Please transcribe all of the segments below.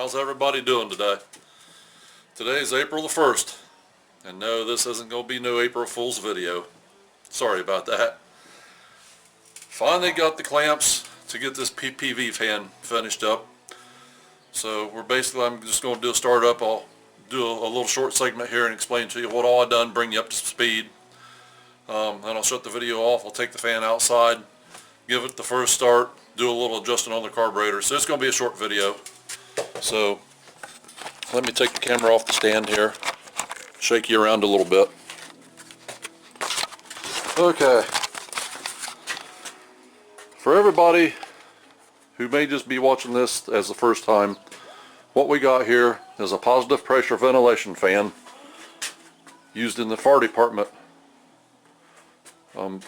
How's everybody doing today? Today is April the 1st, and no, this isn't going to be no April Fool's video. Sorry about that. Finally got the clamps to get this PPV fan finished up. So I'm just going to do a startup. I'll do a little short segment here and explain to you what all I've done, bring you up to speed. Then I'll shut the video off. I'll take the fan outside, give it the first start, do a little adjusting on the carburetor. So it's going to be a short video. So let me take the camera off the stand here, shake you around a little bit. Okay. For everybody who may just be watching this as the first time, what we got here is a positive pressure ventilation fan used in the fire department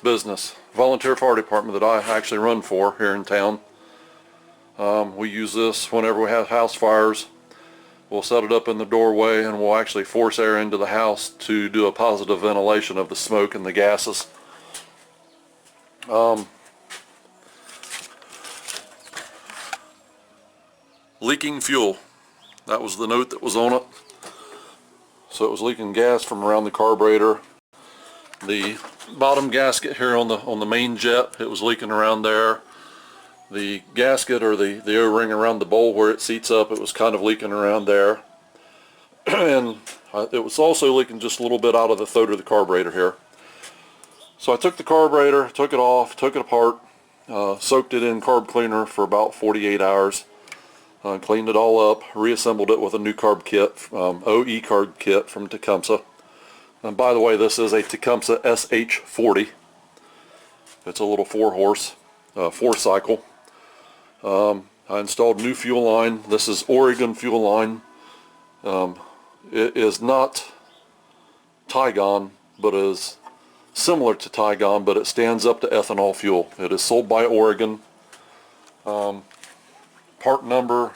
business, volunteer fire department that I actually run for here in town. We use this whenever we have house fires. We'll set it up in the doorway and we'll actually force air into the house to do a positive ventilation of the smoke and the gases. Leaking fuel. That was the note that was on it. So it was leaking gas from around the carburetor. The bottom gasket here on the main jet, it was leaking around there. The gasket or the O-ring around the bowl where it seats up, it was kind of leaking around there. And it was also leaking just a little bit out of the throat of the carburetor here. So I took the carburetor, took it off, took it apart, soaked it in carb cleaner for about 48 hours. Cleaned it all up, reassembled it with a new carb kit, OE carb kit from Tecumseh. And by the way, this is a Tecumseh SH40. It's a little 4-horse, 4-cycle. I installed new fuel line. This is Oregon fuel line. It is not Tygon, but is similar to Tygon, but it stands up to ethanol fuel. It is sold by Oregon. Part number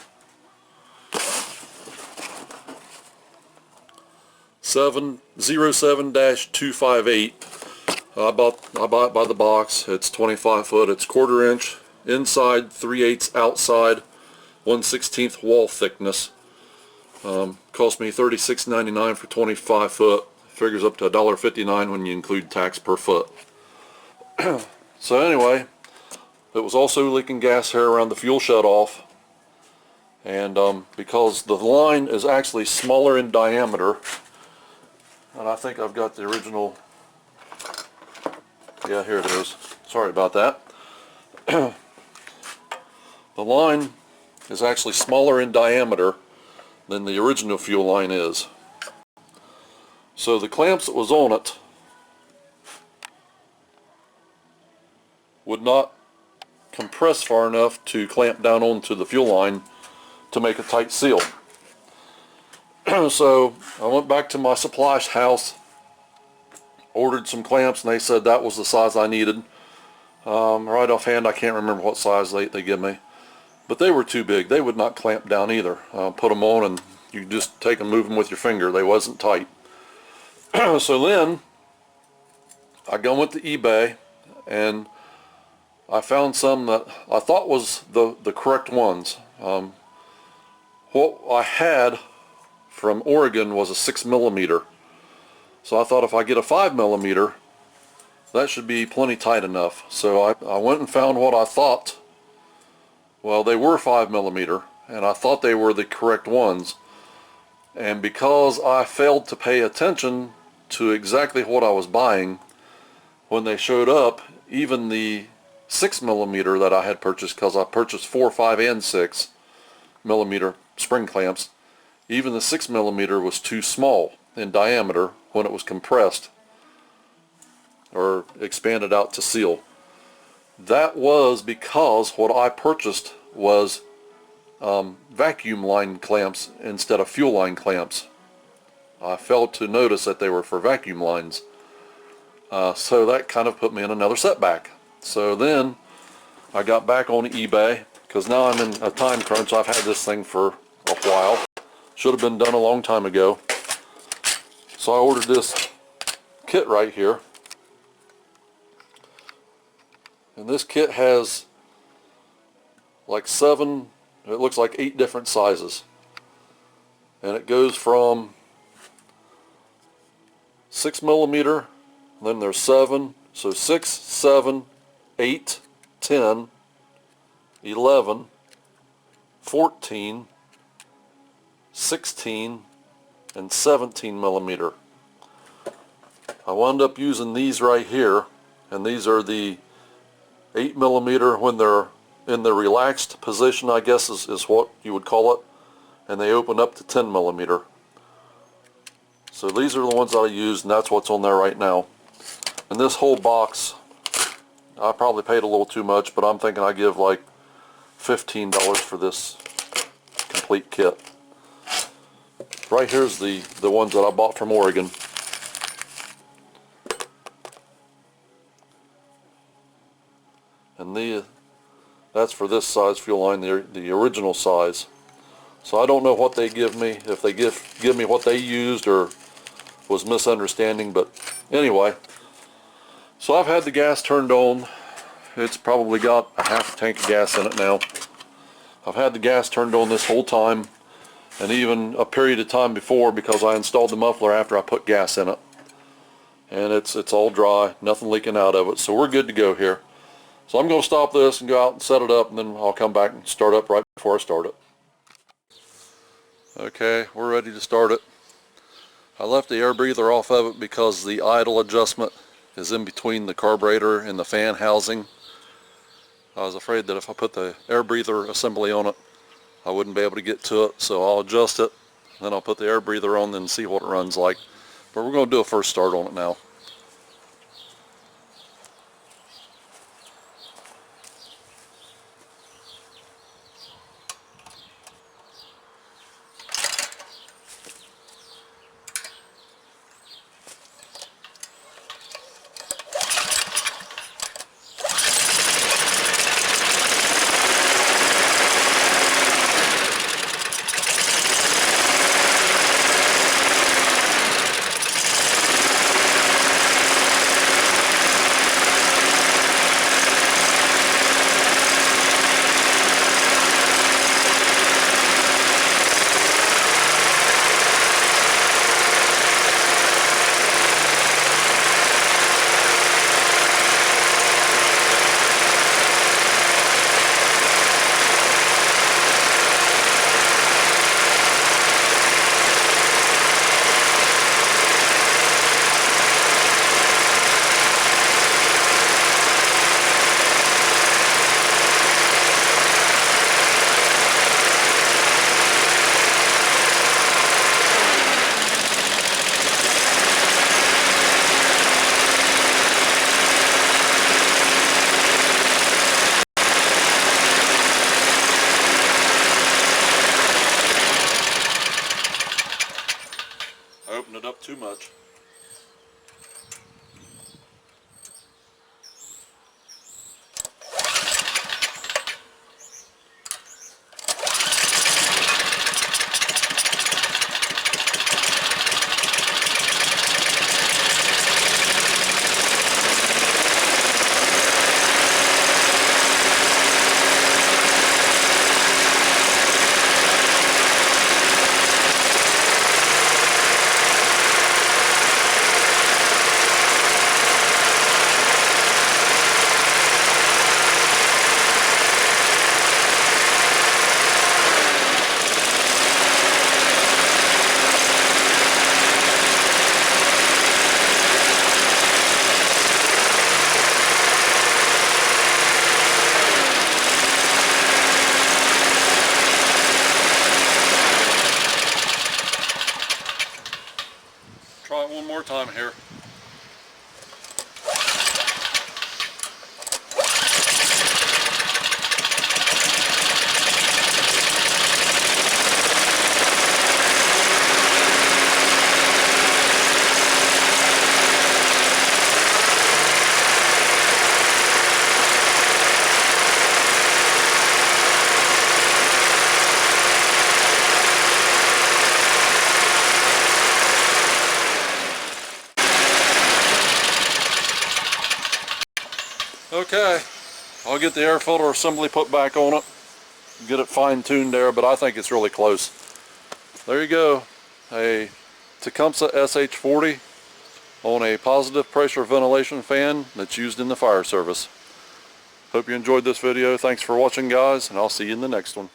707-258. I bought it by the box. It's 25 foot. It's 1/4 inch inside, 3/8 outside, 1/16 wall thickness. Cost me $36.99 for 25 foot. Figures up to $1.59 when you include tax per foot. So anyway, it was also leaking gas here around the fuel shutoff. And because the line is actually smaller in diameter, and I think I've got the original, yeah, here it is, sorry about that. The line is actually smaller in diameter than the original fuel line is. So the clamps that was on it would not compress far enough to clamp down onto the fuel line to make a tight seal. So I went back to my supply house, ordered some clamps, and they said that was the size I needed. Right offhand, I can't remember what size they give me, but they were too big. They would not clamp down either. Put them on and you just take and move them with your finger. They wasn't tight. So then I went to eBay and I found some that I thought was the correct ones. What I had from Oregon was a 6mm. So I thought if I get a 5mm, that should be plenty tight enough. So I went and found what I thought, well, they were 5mm, and I thought they were the correct ones. And because I failed to pay attention to exactly what I was buying, when they showed up, even the 6mm that I had purchased, because I purchased 4, 5, and 6mm spring clamps, even the 6mm was too small in diameter when it was compressed or expanded out to seal. That was because what I purchased was vacuum line clamps instead of fuel line clamps. I failed to notice that they were for vacuum lines. So that kind of put me in another setback. So then I got back on eBay, because now I'm in a time crunch. I've had this thing for a while. Should have been done a long time ago. So I ordered this kit right here. And this kit has like 7, it looks like 8 different sizes. and it goes from 6 millimeter, then there's 7, so 6, 7, 8, 10, 11, 14, 16, and 17 millimeter. I wound up using these right here, and these are the 8 millimeter when they're in the relaxed position, I guess is what you would call it, and they open up to 10 millimeter. So these are the ones that I used, and that's what's on there right now. And this whole box, I probably paid a little too much, but I'm thinking I give like $15 for this complete kit. Right here's the ones that I bought from Oregon. And that's for this size fuel line, the original size. So I don't know what they give me, if they give me what they used or was misunderstanding, but anyway. So I've had the gas turned on. It's probably got a half a tank of gas in it now. I've had the gas turned on this whole time, and even a period of time before, because I installed the muffler after I put gas in it. And it's all dry, nothing leaking out of it, so we're good to go here. So I'm going to stop this and go out and set it up, and then I'll come back and start up right before I start it. Okay, we're ready to start it. I left the air breather off of it because the idle adjustment is in between the carburetor and the fan housing. I was afraid that if I put the air breather assembly on it, I wouldn't be able to get to it, so I'll adjust it, then I'll put the air breather on and see what it runs like. But we're going to do a first start on it now. Too much. Try it one more time here. Okay, I'll get the air filter assembly put back on it, get it fine-tuned there, but I think it's really close. there you go. A Tecumseh SH40 on a positive pressure ventilation fan that's used in the fire service. Hope you enjoyed this video. Thanks for watching, guys, and I'll see you in the next one.